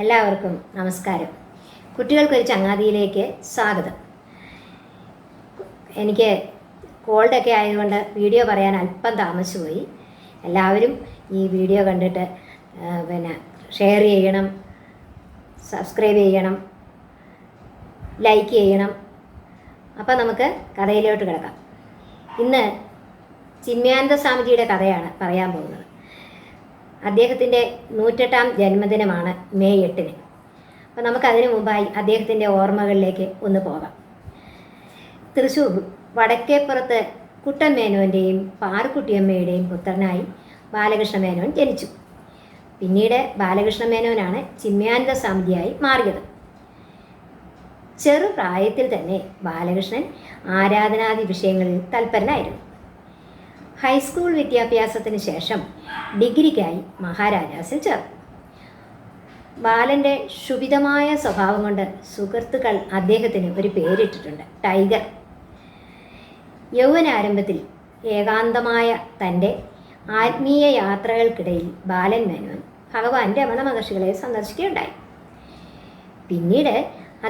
എല്ലാവർക്കും നമസ്കാരം. കുട്ടികൾക്കൊരു ചങ്ങാതിയിലേക്ക് സ്വാഗതം. എനിക്ക് കോൾഡൊക്കെ ആയതുകൊണ്ട് വീഡിയോ പറയാൻ അല്പം താമസിച്ചു പോയി. എല്ലാവരും ഈ വീഡിയോ കണ്ടിട്ട് ഷെയർ ചെയ്യണം, സബ്സ്ക്രൈബ് ചെയ്യണം, ലൈക്ക് ചെയ്യണം. അപ്പോൾ നമുക്ക് കഥയിലോട്ട് കിടക്കാം. ഇന്ന് ചിന്മയാനന്ദ സ്വാമിജിയുടെ കഥയാണ് പറയാൻ പോകുന്നത്. അദ്ദേഹത്തിൻ്റെ 108ാം ജന്മദിനമാണ് മെയ് 8-ന്. അപ്പോൾ നമുക്കതിനു മുമ്പായി അദ്ദേഹത്തിൻ്റെ ഓർമ്മകളിലേക്ക് ഒന്ന് പോകാം. തൃശ്ശൂർ വടക്കേപ്പുറത്ത് കുട്ടൻ മേനോൻ്റെയും പാറുക്കുട്ടിയമ്മയുടെയും പുത്രനായി ബാലകൃഷ്ണ മേനോൻ ജനിച്ചു. പിന്നീട് ബാലകൃഷ്ണ മേനോനാണ് ചിന്മയാനന്ദ സ്വാമിജിയായി മാറിയത്. ചെറുപ്രായത്തിൽ തന്നെ ബാലകൃഷ്ണൻ ആരാധനാദി വിഷയങ്ങളിൽ തൽപരനായിരുന്നു. ഹൈസ്കൂൾ വിദ്യാഭ്യാസത്തിന് ശേഷം ഡിഗ്രിക്കായി മഹാരാജാസിൽ ചേർന്നു. ബാലൻ്റെ ക്ഷുഭിതമായ സ്വഭാവം കൊണ്ട് സുഹൃത്തുക്കൾ അദ്ദേഹത്തിന് ഒരു പേരിട്ടിട്ടുണ്ട്, ടൈഗർ. യൗവനാരംഭത്തിൽ ഏകാന്തമായ തൻ്റെ ആത്മീയ യാത്രകൾക്കിടയിൽ ബാലൻ മേനോൻ ഭഗവാന്റെ രമണ മഹർഷികളെ സന്ദർശിക്കുകയുണ്ടായി. പിന്നീട്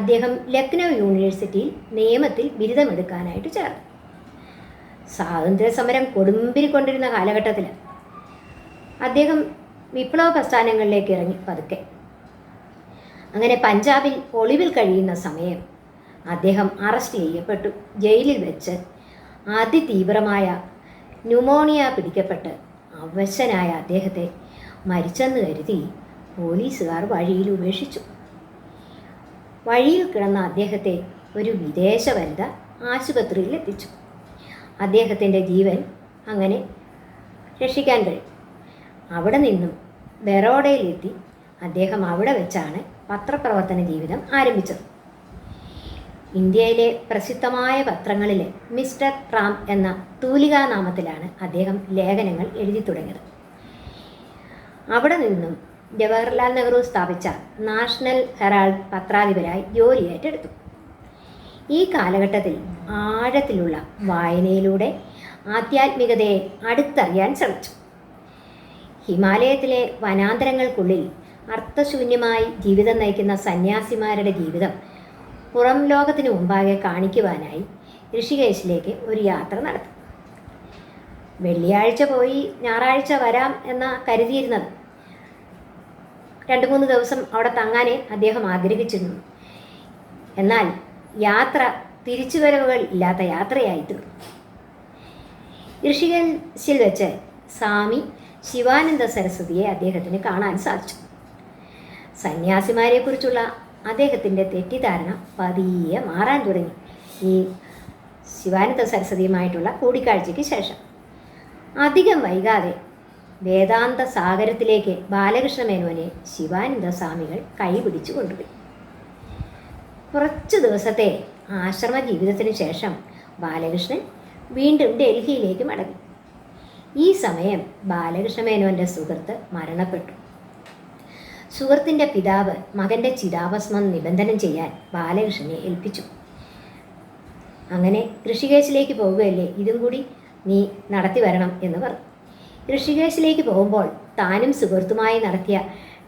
അദ്ദേഹം ലക്നൗ യൂണിവേഴ്സിറ്റിയിൽ നിയമത്തിൽ ബിരുദമെടുക്കാനായിട്ട് ചേർന്നു. സ്വാതന്ത്ര്യ സമരം കൊടുമ്പിരിക്കൊണ്ടിരുന്ന കാലഘട്ടത്തിൽ അദ്ദേഹം വിപ്ലവ പ്രസ്ഥാനങ്ങളിലേക്ക് ഇറങ്ങി പതുക്കെ. അങ്ങനെ പഞ്ചാബിൽ ഒളിവിൽ കഴിയുന്ന സമയം അദ്ദേഹം അറസ്റ്റ് ചെയ്യപ്പെട്ടു. ജയിലിൽ വെച്ച് അതിതീവ്രമായ ന്യൂമോണിയ പിടിക്കപ്പെട്ട് അവശനായ അദ്ദേഹത്തെ മരിച്ചെന്ന് കരുതി പോലീസുകാർ വഴിയിൽ ഉപേക്ഷിച്ചു. വഴിയിൽ കിടന്ന അദ്ദേഹത്തെ ഒരു വിദേശ വനിത ആശുപത്രിയിൽ എത്തിച്ചു. അദ്ദേഹത്തിൻ്റെ ജീവൻ അങ്ങനെ രക്ഷിക്കാൻ കഴിയും. അവിടെ നിന്നും ബറോഡയിലെത്തി അദ്ദേഹം അവിടെ വെച്ചാണ് പത്രപ്രവർത്തന ജീവിതം ആരംഭിച്ചത്. ഇന്ത്യയിലെ പ്രസിദ്ധമായ പത്രങ്ങളിൽ മിസ്റ്റർ റാം എന്ന തൂലികാനാമത്തിലാണ് അദ്ദേഹം ലേഖനങ്ങൾ എഴുതി തുടങ്ങിയത്. അവിടെ നിന്നും ജവഹർലാൽ നെഹ്റു സ്ഥാപിച്ച നാഷണൽ ഹെറാൾഡ് പത്രാധിപരായി ജോലി ഏറ്റെടുത്തു. ഈ കാലഘട്ടത്തിൽ ആഴത്തിലുള്ള വായനയിലൂടെ ആധ്യാത്മികതയെ അടുത്തറിയാൻ ശ്രമിച്ചു. ഹിമാലയത്തിലെ വനാന്തരങ്ങൾക്കുള്ളിൽ അർത്ഥശൂന്യമായി ജീവിതം നയിക്കുന്ന സന്യാസിമാരുടെ ജീവിതം പുറം ലോകത്തിന് മുമ്പാകെ കാണിക്കുവാനായി ഋഷികേശിലേക്ക് ഒരു യാത്ര നടത്തി. വെള്ളിയാഴ്ച പോയി ഞായറാഴ്ച വരാം എന്ന കരുതിയിരുന്നത്. 2-3 ദിവസം അവിടെ തങ്ങാനേ അദ്ദേഹം ആഗ്രഹിച്ചിരുന്നു. എന്നാൽ യാത്ര തിരിച്ചുവരവുകൾ ഇല്ലാത്ത യാത്രയായിത്തീർന്നു. ഋഷികേശിൽ വെച്ച് സ്വാമി ശിവാനന്ദ സരസ്വതിയെ അദ്ദേഹത്തിന് കാണാൻ സാധിച്ചു. സന്യാസിമാരെക്കുറിച്ചുള്ള അദ്ദേഹത്തിൻ്റെ തെറ്റിദ്ധാരണ പതിയെ മാറാൻ തുടങ്ങി ഈ ശിവാനന്ദ സരസ്വതിയുമായിട്ടുള്ള കൂടിക്കാഴ്ചയ്ക്ക് ശേഷം. അധികം വൈകാതെ വേദാന്ത സാഗരത്തിലേക്ക് ബാലകൃഷ്ണ മേനോനെ ശിവാനന്ദ സ്വാമികൾ കൈപിടിച്ചു കൊണ്ടുപോയി. കുറച്ചു ദിവസത്തെ ആശ്രമ ജീവിതത്തിന് ശേഷം ബാലകൃഷ്ണൻ വീണ്ടും ഡൽഹിയിലേക്ക് മടങ്ങി. ഈ സമയം ബാലകൃഷ്ണ മേനോൻ്റെ സുഹൃത്ത് മരണപ്പെട്ടു. സുഹൃത്തിൻ്റെ പിതാവ് മകൻ്റെ ചിതാഭസ്മം നിബന്ധനം ചെയ്യാൻ ബാലകൃഷ്ണനെ ഏൽപ്പിച്ചു. അങ്ങനെ ഋഷികേശിലേക്ക് പോവുകയല്ലേ, ഇതും കൂടി നീ നടത്തി വരണം എന്ന് പറഞ്ഞു. ഋഷികേശിലേക്ക് പോകുമ്പോൾ താനും സുഹൃത്തുമായി നടത്തിയ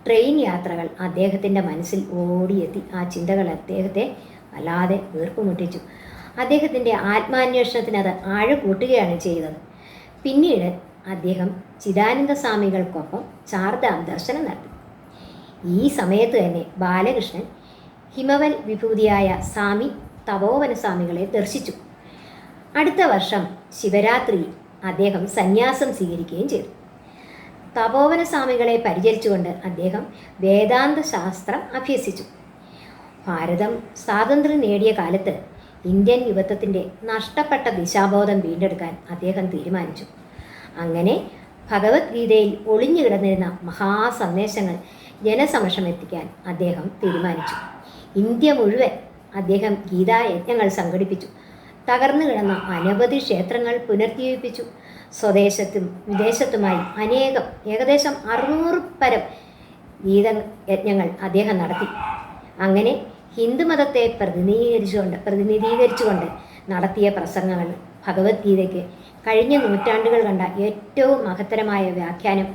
ട്രെയിൻ യാത്രകൾ അദ്ദേഹത്തിൻ്റെ മനസ്സിൽ ഓടിയെത്തി. ആ ചിന്തകൾ അദ്ദേഹത്തെ വല്ലാതെ വീർപ്പുമുട്ടിച്ചു. അദ്ദേഹത്തിൻ്റെ ആത്മാന്വേഷണത്തിന് അത് ആഴകൂട്ടുകയാണ് ചെയ്തത്. പിന്നീട് അദ്ദേഹം ചിദാനന്ദ സ്വാമികൾക്കൊപ്പം ചാർധാം ദർശനം നടത്തി. ഈ സമയത്ത് തന്നെ ബാലകൃഷ്ണൻ ഹിമവൽ വിഭൂതിയായ സ്വാമി തപോവന സ്വാമികളെ ദർശിച്ചു. അടുത്ത വർഷം ശിവരാത്രിയിൽ അദ്ദേഹം സന്യാസം സ്വീകരിക്കുകയും ചെയ്തു. തപോവന സ്വാമികളെ പരിചരിച്ചുകൊണ്ട് അദ്ദേഹം വേദാന്ത ശാസ്ത്രം അഭ്യസിച്ചു. ഭാരതം സ്വാതന്ത്ര്യം നേടിയ കാലത്ത് ഇന്ത്യൻ യുവത്വത്തിൻ്റെ നഷ്ടപ്പെട്ട ദിശാബോധം വീണ്ടെടുക്കാൻ അദ്ദേഹം തീരുമാനിച്ചു. അങ്ങനെ ഭഗവത്ഗീതയിൽ ഒളിഞ്ഞു കിടന്നിരുന്ന മഹാസന്ദേശങ്ങൾ ജനസമക്ഷം എത്തിക്കാൻ അദ്ദേഹം തീരുമാനിച്ചു. ഇന്ത്യ മുഴുവൻ അദ്ദേഹം ഗീതായജ്ഞങ്ങൾ സംഘടിപ്പിച്ചു. തകർന്നു കിടന്ന അനവധി ക്ഷേത്രങ്ങൾ പുനർജീവിപ്പിച്ചു. സ്വദേശത്തും വിദേശത്തുമായി ഏകദേശം 600 പരം ഗീതയജ്ഞങ്ങൾ അദ്ദേഹം നടത്തി. അങ്ങനെ ഹിന്ദുമതത്തെ പ്രതിനിധീകരിച്ചുകൊണ്ട് നടത്തിയ പ്രസംഗങ്ങൾ ഭഗവത്ഗീതയ്ക്ക് കഴിഞ്ഞ നൂറ്റാണ്ടുകൾ കണ്ട ഏറ്റവും മഹത്തരമായ വ്യാഖ്യാനം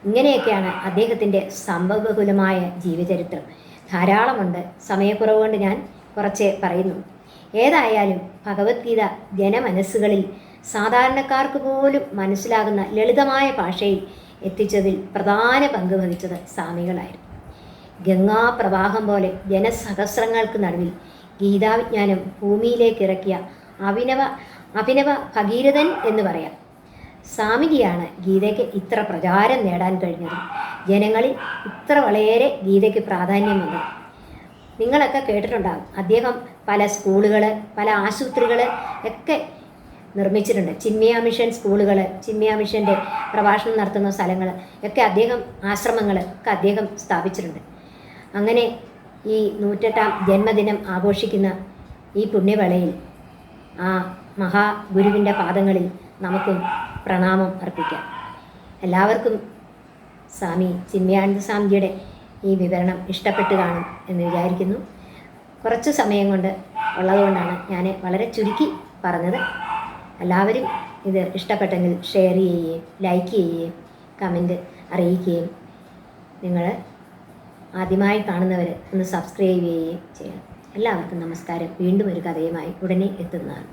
ഇങ്ങനെയൊക്കെയാണ് അദ്ദേഹത്തിൻ്റെ സംഭവബഹുലമായ ജീവചരിത്രം. ധാരാളമുണ്ട്, സമയക്കുറവ് കൊണ്ട് ഞാൻ കുറച്ച് പറയുന്നു. ഏതായാലും ഭഗവത്ഗീത ജനമനസ്സുകളിൽ സാധാരണക്കാർക്ക് പോലും മനസ്സിലാകുന്ന ലളിതമായ ഭാഷയിൽ എത്തിച്ചതിൽ പ്രധാന പങ്ക് വഹിച്ചത് സ്വാമികളായിരുന്നു. ഗംഗാപ്രവാഹം പോലെ ജനസഹസ്രങ്ങൾക്ക് നടുവിൽ ഗീതാവിജ്ഞാനം ഭൂമിയിലേക്ക് ഇറക്കിയ അഭിനവ ഭഗീരഥൻ എന്ന് പറയാം. സ്വാമിജിയാണ് ഗീതയ്ക്ക് ഇത്ര പ്രചാരം നേടാൻ കഴിഞ്ഞത്, ജനങ്ങളിൽ ഇത്ര വളരെ ഗീതയ്ക്ക് പ്രാധാന്യം വന്നത്. നിങ്ങളൊക്കെ കേട്ടിട്ടുണ്ടാകും, അദ്ദേഹം പല സ്കൂളുകൾ, പല ആശുപത്രികൾ ഒക്കെ നിർമ്മിച്ചിട്ടുണ്ട്. ചിന്മയ മിഷൻ സ്കൂളുകൾ, ചിന്മയ മിഷൻ്റെ പ്രഭാഷണം നടത്തുന്ന സ്ഥലങ്ങൾ ഒക്കെ അദ്ദേഹം, ആശ്രമങ്ങൾ ഒക്കെ അദ്ദേഹം സ്ഥാപിച്ചിട്ടുണ്ട്. അങ്ങനെ ഈ 108ാം ജന്മദിനം ആഘോഷിക്കുന്ന ഈ പുണ്യവേളയിൽ ആ മഹാഗുരുവിൻ്റെ പാദങ്ങളിൽ നമുക്കും പ്രണാമം അർപ്പിക്കാം. എല്ലാവർക്കും സ്വാമി ചിന്മയാനന്ദ സ്വാമിജിയുടെ ഈ വിവരണം ഇഷ്ടപ്പെട്ട് കാണും എന്ന് വിചാരിക്കുന്നു. കുറച്ച് സമയം കൊണ്ട് ഉള്ളതുകൊണ്ടാണ് ഞാൻ വളരെ ചുരുക്കി പറഞ്ഞത്. എല്ലാവരും ഇത് ഇഷ്ടപ്പെട്ടെങ്കിൽ ഷെയർ ചെയ്യുകയും ലൈക്ക് ചെയ്യുകയും കമൻറ്റ് അറിയിക്കുകയും നിങ്ങൾ ആദ്യമായി കാണുന്നവർ ഒന്ന് സബ്സ്ക്രൈബ് ചെയ്യുകയും ചെയ്യണം. എല്ലാവർക്കും നമസ്കാരം. വീണ്ടും ഒരു കഥയുമായി ഉടനെ എത്തുന്നതാണ്.